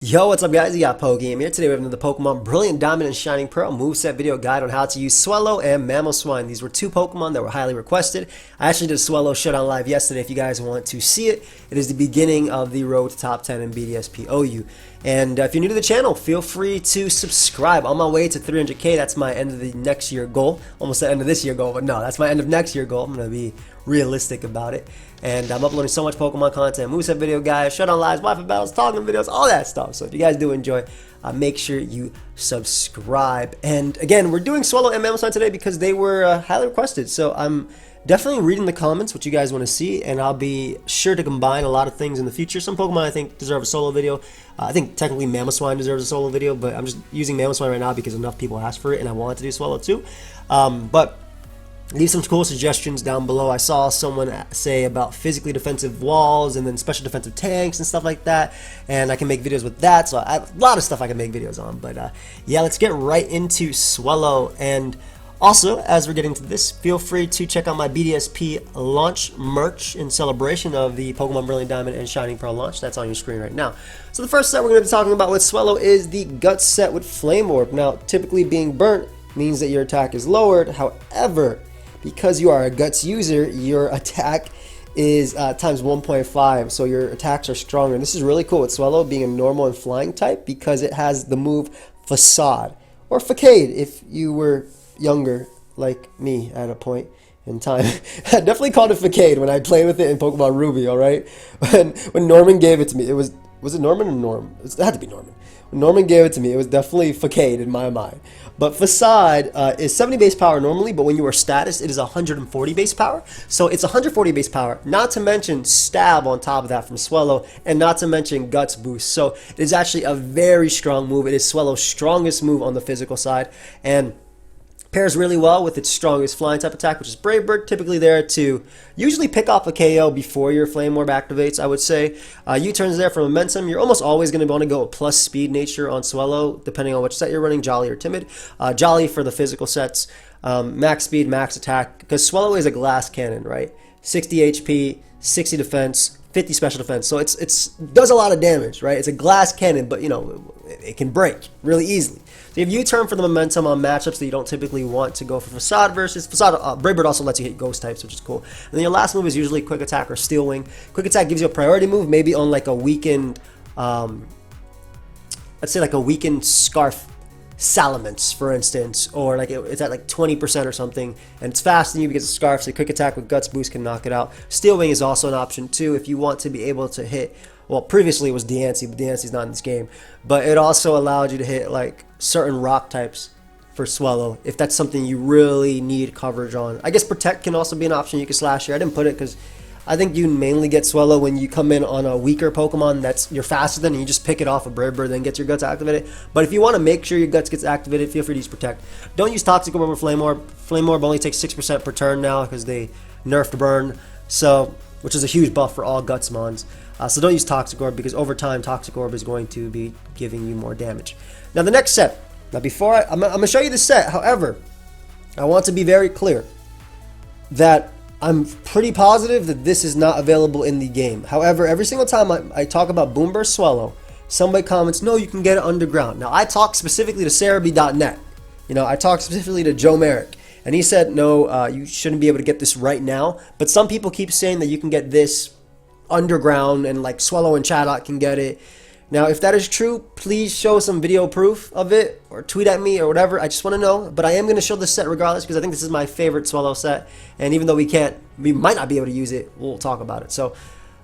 Yo, what's up guys? You got pokeaimMD here. Today we have another Pokemon Brilliant Diamond and Shining Pearl Moveset video guide on how to use Swellow and Mamoswine. These were two Pokemon that were highly requested. I actually did a Swellow showdown live yesterday if you guys want to see it. It is the beginning of the road to top 10 in BDSPOU. And if you're new to the channel, feel free to subscribe. On my way to 300k, that's my end of the next year goal. Almost the end of this year goal, but no, that's my end of next year goal. I'm going to be realistic about it. And I'm uploading so much Pokemon content, Moveset video guys, showdown lives, Wi-Fi battles, talking videos, all that stuff. So if you guys do enjoy, make sure you subscribe. And again, we're doing Swellow and Mamoswine today because they were highly requested. So I'm definitely reading the comments, what you guys want to see, and I'll be sure to combine a lot of things in the future. Some Pokemon I think deserve a solo video. I think technically Mamoswine deserves a solo video, but I'm just using Mamoswine right now because enough people asked for it, and I wanted to do Swellow too. But leave some cool suggestions down below. I saw someone say about physically defensive walls and then special defensive tanks and stuff like that, and I can make videos with that. So I have a lot of stuff I can make videos on. But yeah, let's get right into Swellow. And also, as we're getting to this, feel free to check out my BDSP launch merch in celebration of the Pokemon Brilliant Diamond and Shining Pearl launch. That's on your screen right now. So the first set we're going to be talking about with Swellow is the Guts set with Flame Orb. Now, typically being burnt means that your attack is lowered. However, because you are a Guts user, your attack is times 1.5, so your attacks are stronger. And this is really cool with Swellow being a normal and flying type because it has the move Facade, or Facade if you were younger like me at a point in time. I definitely called it Facade when I played with it in Pokemon Ruby, alright? When Norman gave it to me, was it Norman or Norm? It had to be Norman. When Norman gave it to me, it was definitely Facade in my mind. But Facade is 70 base power normally, but when you are status, it is 140 base power. So it's 140 base power, not to mention Stab on top of that from Swellow, and not to mention Guts boost. So it is actually a very strong move. It is Swellow's strongest move on the physical side, and pairs really well with its strongest flying type attack, which is Brave Bird, typically there to usually pick off a KO before your Flame Orb activates, I would say. U-turns there for momentum. You're almost always going to want to go plus speed nature on Swellow, depending on which set you're running, Jolly or Timid. Jolly for the physical sets, max speed, max attack, because Swellow is a glass cannon, right? 60 HP, 60 defense, 50 special defense, so it's does a lot of damage, right? It's a glass cannon, but you know, it can break really easily. So you have U-turn for the momentum on matchups that you don't typically want to go for Facade versus Facade. Brave Bird also lets you hit ghost types, which is cool. And then your last move is usually Quick Attack or Steel Wing. Quick Attack gives you a priority move, maybe on like a weakened, let's say like a weakened Scarf Salamence, for instance, or like it's at like 20% or something, and it's fast than you because of Scarf, so Quick Attack with Guts boost can knock it out. Steel Wing is also an option too if you want to be able to hit, well, previously it was Diancie, but Diancie's not in this game, but it also allowed you to hit like certain rock types for Swellow if that's something you really need coverage on. I guess Protect can also be an option you can slash here. I didn't put it because I think you mainly get Swellow when you come in on a weaker Pokemon that's you're faster than, and you just pick it off a Brave Bird, then get your Guts activated. But if you want to make sure your Guts gets activated, feel free to use Protect. Don't use Toxic Orb or Flame Orb. Flame Orb only takes 6% per turn now because they nerfed Burn, so which is a huge buff for all Guts mons. So don't use Toxic Orb because over time Toxic Orb is going to be giving you more damage. Now the next set. Now before I'm going to show you the set. However, I want to be very clear that I'm pretty positive that this is not available in the game. However, every single time I talk about Boomburst Swellow, somebody comments, no, you can get it underground. Now, I talk specifically to Cerebi.net. You know, I talked specifically to Joe Merrick, and he said, no, you shouldn't be able to get this right now. But some people keep saying that you can get this underground, and like Swellow and Chaddock can get it. Now, if that is true, please show some video proof of it or tweet at me or whatever. I just want to know. But I am going to show this set regardless because I think this is my favorite Swellow set. And even though we might not be able to use it, we'll talk about it. So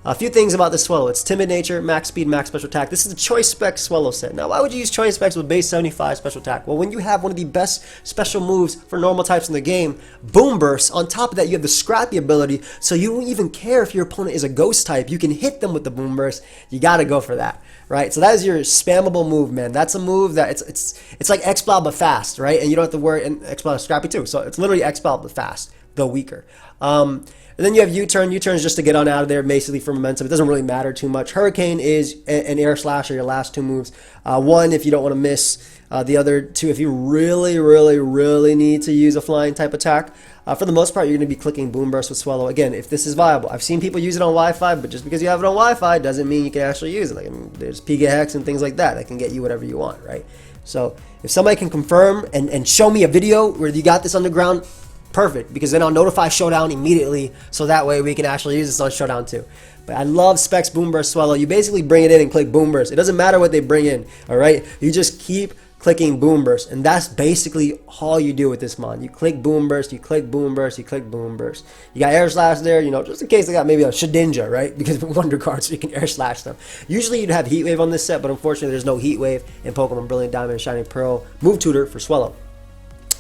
a few things about this Swellow. It's Timid Nature, Max Speed, Max Special Attack. This is a Choice Spec Swellow set. Now, why would you use Choice Specs with base 75 Special Attack? Well, when you have one of the best special moves for normal types in the game, Boom Burst, on top of that, you have the Scrappy ability, so you don't even care if your opponent is a Ghost type. You can hit them with the Boom Burst. You got to go for that, right? So that is your spammable move, man. That's a move that it's like Exploud but fast, right? And you don't have to worry, and Exploud is Scrappy too, so it's literally Exploud but fast. the weaker. And then you have U-turn. U-turn is just to get on out of there, basically for momentum. It doesn't really matter too much. Hurricane is an air slash, or your last two moves. One, if you don't want to miss. The other two, if you really, really, really need to use a flying type attack. For the most part, you're going to be clicking Boom Burst with Swellow. Again, if this is viable. I've seen people use it on Wi-Fi, but just because you have it on Wi-Fi doesn't mean you can actually use it. Like, I mean, there's PGHex and things like that can get you whatever you want, right? So if somebody can confirm and show me a video where you got this underground, perfect, because then I'll notify Showdown immediately, so that way we can actually use this on Showdown too. But I love Specs Boom Burst Swellow. You basically bring it in and click Boom Burst. It doesn't matter what they bring in, all right? You just keep clicking Boom Burst, and that's basically all you do with this mod. You click Boom Burst, you click Boom Burst, you click Boom Burst. You got Air Slash there, you know, just in case they got maybe a Shedinja, right? Because of Wonder Cards, so you can Air Slash them. Usually you'd have Heat Wave on this set, but unfortunately there's no Heat Wave in Pokemon Brilliant Diamond and Shining Pearl Move Tutor for Swellow.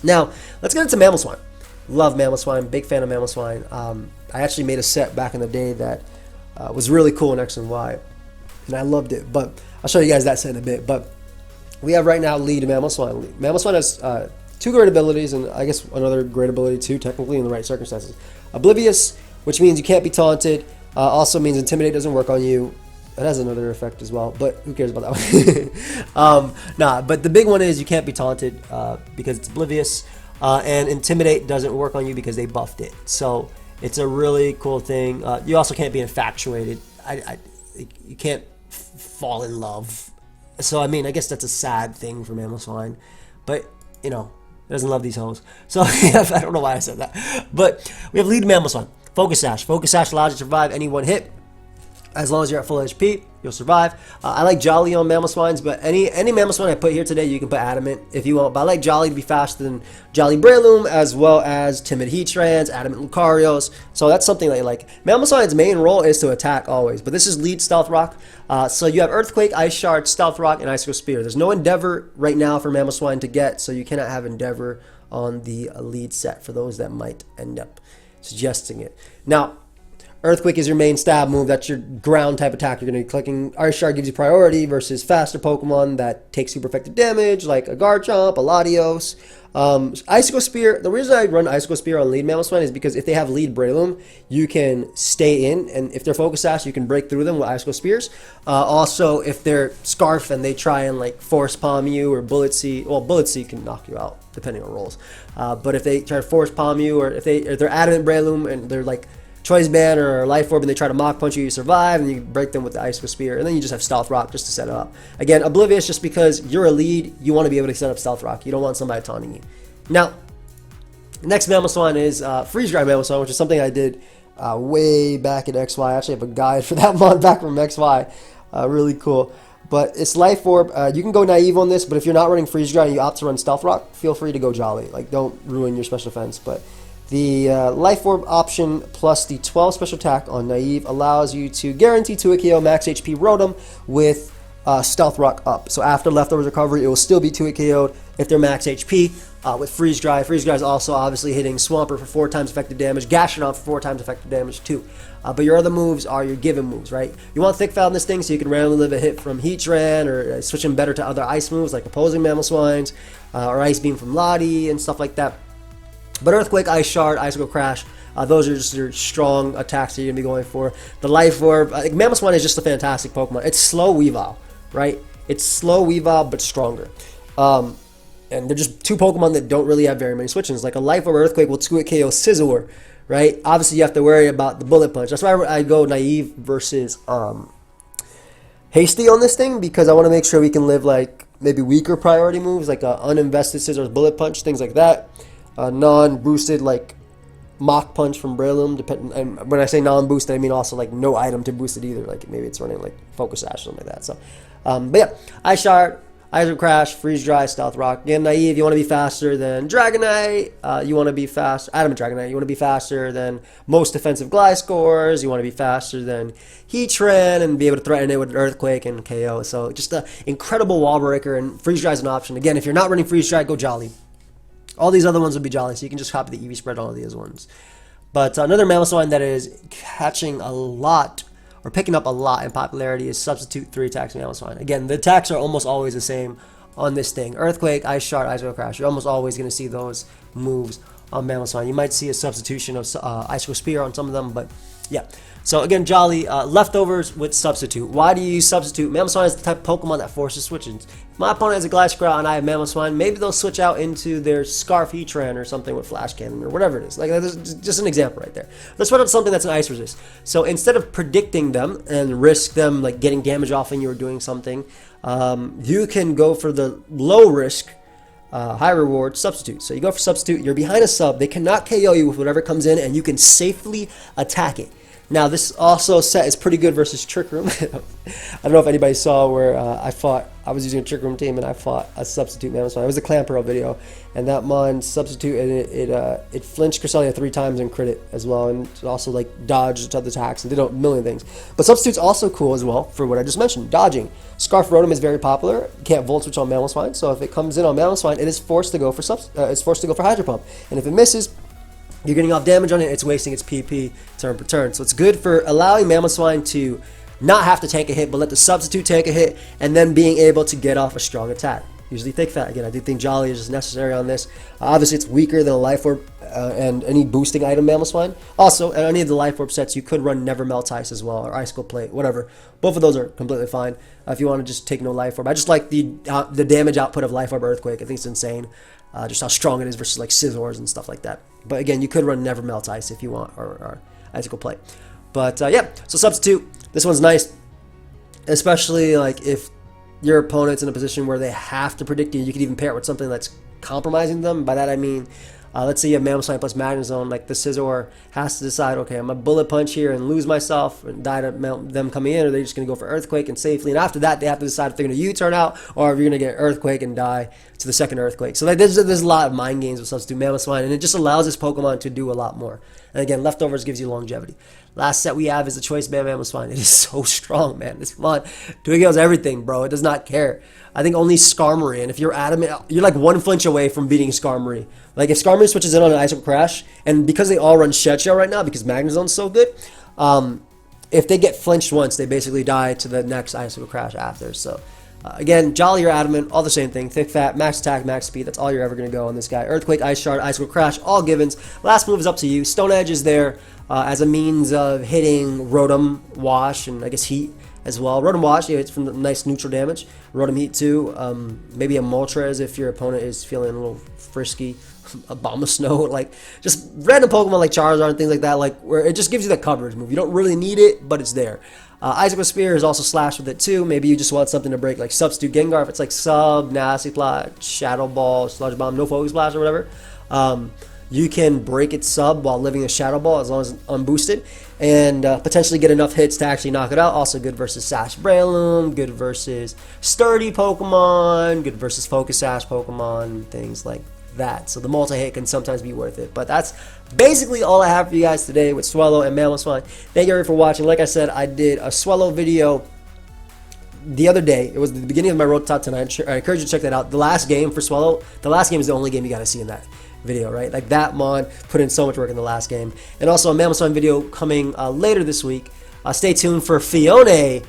Now, let's get into Mamoswine. Love Mamoswine, big fan of Mamoswine. I actually made a set back in the day that was really cool in X and Y, and I loved it. But I'll show you guys that set in a bit. But we have right now lead Mamoswine. Mamoswine has two great abilities, and I guess another great ability too, technically in the right circumstances. Oblivious, which means you can't be taunted, also means Intimidate doesn't work on you. It has another effect as well, but who cares about that one? But the big one is you can't be taunted because it's Oblivious. And Intimidate doesn't work on you because they buffed it. So it's a really cool thing. You also can't be infatuated. You can't fall in love. So, I mean, I guess that's a sad thing for Mamoswine. But, you know, it doesn't love these hoes. So, I don't know why I said that. But we have lead Mamoswine. Focus Sash. Focus Sash allows you to survive any one hit. As long as you're at full HP, you'll survive. I like Jolly on Mamoswines, but any Mamoswine I put here today, you can put Adamant if you want. But I like Jolly to be faster than Jolly Breloom, as well as Timid Heatrans, Adamant Lucarios. So that's something that you like. Mamoswine's main role is to attack always, but this is lead Stealth Rock. So you have Earthquake, Ice Shard, Stealth Rock, and Icicle Spear. There's no Endeavor right now for Mamoswine to get, so you cannot have Endeavor on the lead set for those that might end up suggesting it. Now, Earthquake is your main stab move. That's your ground type attack. You're going to be clicking. Ice Shard gives you priority versus faster Pokemon that take super effective damage, like a Garchomp, a Latios. Icicle Spear. The reason I run Icicle Spear on lead Mamoswine is because if they have lead Breloom, you can stay in, and if they're Focus Sash, you can break through them with Icicle Spears. Also, if they're Scarf and they try and like Force Palm you or Bullet Seed, well, Bullet Seed can knock you out depending on rolls. But if they try to Force Palm you, or if they're Adamant Breloom and they're like Choice Band or Life Orb and they try to Mach Punch you, you survive, and you break them with the Icicle Spear, and then you just have Stealth Rock just to set it up. Again, Oblivious, just because you're a lead, you want to be able to set up Stealth Rock. You don't want somebody taunting you. Now, the next Mamoswine is Freeze Dry Mamoswine, which is something I did way back in XY. I actually have a guide for that mod back from XY. Really cool. But it's Life Orb. You can go Naive on this, but if you're not running Freeze Dry and you opt to run Stealth Rock, feel free to go Jolly. Like, don't ruin your special defense, but the Life Orb option plus the 12 special attack on Naive allows you to guarantee 2-hit KO max HP Rotom with Stealth Rock up. So after Leftovers Recovery, it will still be 2-hit KO'd if they're max HP. With Freeze Dry. Freeze Dry is also obviously hitting Swampert for 4 times effective damage, Gashadon for 4 times effective damage too. But your other moves are your given moves, right? You want Thick Foul in this thing so you can randomly live a hit from Heatran, or switch them better to other ice moves like opposing Mamoswines, or Ice Beam from Lottie and stuff like that. But Earthquake, Ice Shard, Icicle Crash, those are just your strong attacks that you're going to be going for. The Life Orb, Mamoswine is just a fantastic Pokemon. It's slow Weavile, right? It's slow Weavile, but stronger. And they're just two Pokemon that don't really have very many switches. Like a Life Orb Earthquake will 2-hit KO Scizor, right? Obviously, you have to worry about the Bullet Punch. That's why I go Naive versus Hasty on this thing, because I want to make sure we can live like maybe weaker priority moves, like Uninvested Scissors, Bullet Punch, things like that. Non-boosted like Mach Punch from Breloom, and when I say non-boosted, I mean also like no item to boost it either. Like maybe it's running like Focus Sash or something like that. So, but yeah, Ice Shard, Icicle Crash, Freeze Dry, Stealth Rock. Again, Naive, you want to be faster than Dragonite. You want to be fast. Adamant Dragonite. You want to be faster than most defensive Gliscors. You want to be faster than Heatran and be able to threaten it with an Earthquake and KO. So just an incredible wall breaker, and Freeze Dry is an option. Again, if you're not running Freeze Dry, go Jolly. All these other ones would be Jolly, so you can just copy the EV spread on all these ones. But another Mamoswine that is catching a lot, or picking up a lot in popularity, is Substitute 3 attacks Mamoswine. Again, the attacks are almost always the same on this thing. Earthquake, Ice Shard, Icicle Crash. You're almost always going to see those moves on Mamoswine. You might see a substitution of Icicle Spear on some of them, but yeah. So again, Jolly, leftovers with substitute. Why do you use substitute? Mamoswine is the type of Pokemon that forces switches. If my opponent has a Gliscor and I have Mamoswine, maybe they'll switch out into their Scarf Heatran or something with Flash Cannon or whatever it is. Like, that's just an example right there. Let's run out something that's an Ice Resist. So instead of predicting them and risk them like getting damage off when you were doing something, you can go for the low risk, high reward substitute. So you go for substitute, you're behind a sub, they cannot KO you with whatever comes in, and you can safely attack it. Now this also set is pretty good versus Trick Room. I don't know if anybody saw where I was using a Trick Room team and I fought a substitute Mamoswine. It was a Clan Pearl video, and that mon substitute, and it flinched Cresselia 3 times and crit it as well, and also like dodged other attacks and did a million things. But substitute's also cool as well for what I just mentioned, dodging. Scarf Rotom is very popular. You can't Volt Switch on Mamoswine, so if it comes in on Mamoswine, it is forced to go for Hydro Pump, and if it misses, you're getting off damage on it, it's wasting its PP turn per turn. So it's good for allowing Mamoswine to not have to tank a hit, but let the substitute tank a hit, and then being able to get off a strong attack. Usually Thick Fat. Again, I do think Jolly is necessary on this. Obviously, it's weaker than a Life Orb and any boosting item Mamoswine. Also, in any of the Life Orb sets, you could run Never Melt Ice as well, or Icicle Plate, whatever. Both of those are completely fine if you want to just take no Life Orb. I just like the damage output of Life Orb Earthquake. I think it's insane. Just how strong it is versus like Scizors and stuff like that. But again, you could run Never Melt Ice if you want, or Icicle Plate. But yeah, so substitute. This one's nice, especially like if your opponent's in a position where they have to predict you. You could even pair it with something that's compromising them. By that I mean, let's say you have Mamoswine plus Magnezone, like the Scizor has to decide, okay, I'm going to Bullet Punch here and lose myself and die to them coming in, or they're just going to go for Earthquake and safely. And after that, they have to decide if they're going to U-turn out or if you're going to get Earthquake and die to the second Earthquake. So like, there's a lot of mind games with substitute Mamoswine, and it just allows this Pokemon to do a lot more. And again, leftovers gives you longevity. Last set we have is the Choice Band Mamoswine. It is so strong, man. This mon, 2 kills everything, bro. It does not care. I think only Skarmory, and if you're adamant, you're like 1 flinch away from beating Skarmory. Like if Skarmory switches in on an Icicle Crash, and because they all run Shed Shell right now, because Magnezone's so good, if they get flinched once, they basically die to the next Icicle Crash after. So again, Jolly or Adamant, all the same thing. Thick Fat, max attack, max speed. That's all you're ever going to go on this guy. Earthquake, Ice Shard, Icicle Crash, all givens. Last move is up to you. Stone Edge is there as a means of hitting Rotom, Wash, and I guess Heat as well. Rotom Wash, yeah, it's from the nice neutral damage. Rotom Heat too. Maybe a Moltres if your opponent is feeling a little frisky. A Bomb of Snow, like just random Pokemon like Charizard and things like that, like where it just gives you that coverage move. You don't really need it, but it's there. Icicle Spear is also slashed with it too. Maybe you just want something to break, like Substitute Gengar if it's like Sub, Nasty Plot, Shadow Ball, Sludge Bomb, no Focus Blast or whatever. You can break its sub while living a Shadow Ball as long as it's unboosted, and potentially get enough hits to actually knock it out. Also good versus Sash Breloom, good versus Sturdy Pokemon, good versus Focus Sash Pokemon, things like that. So the multi-hit can sometimes be worth it. But that's basically all I have for you guys today with Swellow and Mamoswine. Thank you everyone for watching. Like I said, I did a Swellow video the other day. It was the beginning of my Road to Top 10. I encourage you to check that out. The last game for Swellow, the last game is the only game you got to see in that video, right? Like that mon put in so much work in the last game. And also a Mamoswine video coming later this week. Stay tuned for Fiona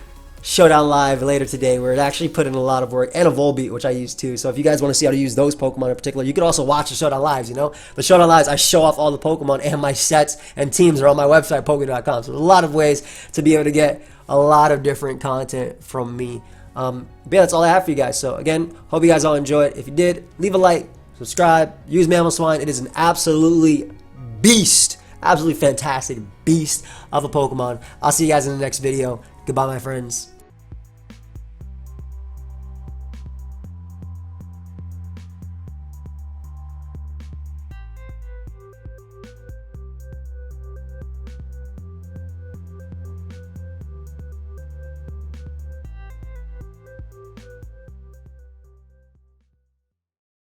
Showdown Live later today, where it actually put in a lot of work, and a Volbeat, which I use too. So if you guys want to see how to use those Pokemon in particular, you can also watch the Showdown Lives, you know? The Showdown Lives, I show off all the Pokemon, and my sets and teams are on my website, poke.com. So there's a lot of ways to be able to get a lot of different content from me. But yeah, that's all I have for you guys. So again, hope you guys all enjoy it. If you did, leave a like, subscribe, use Mamoswine. It is an absolutely beast, absolutely fantastic beast of a Pokemon. I'll see you guys in the next video. Goodbye, my friends.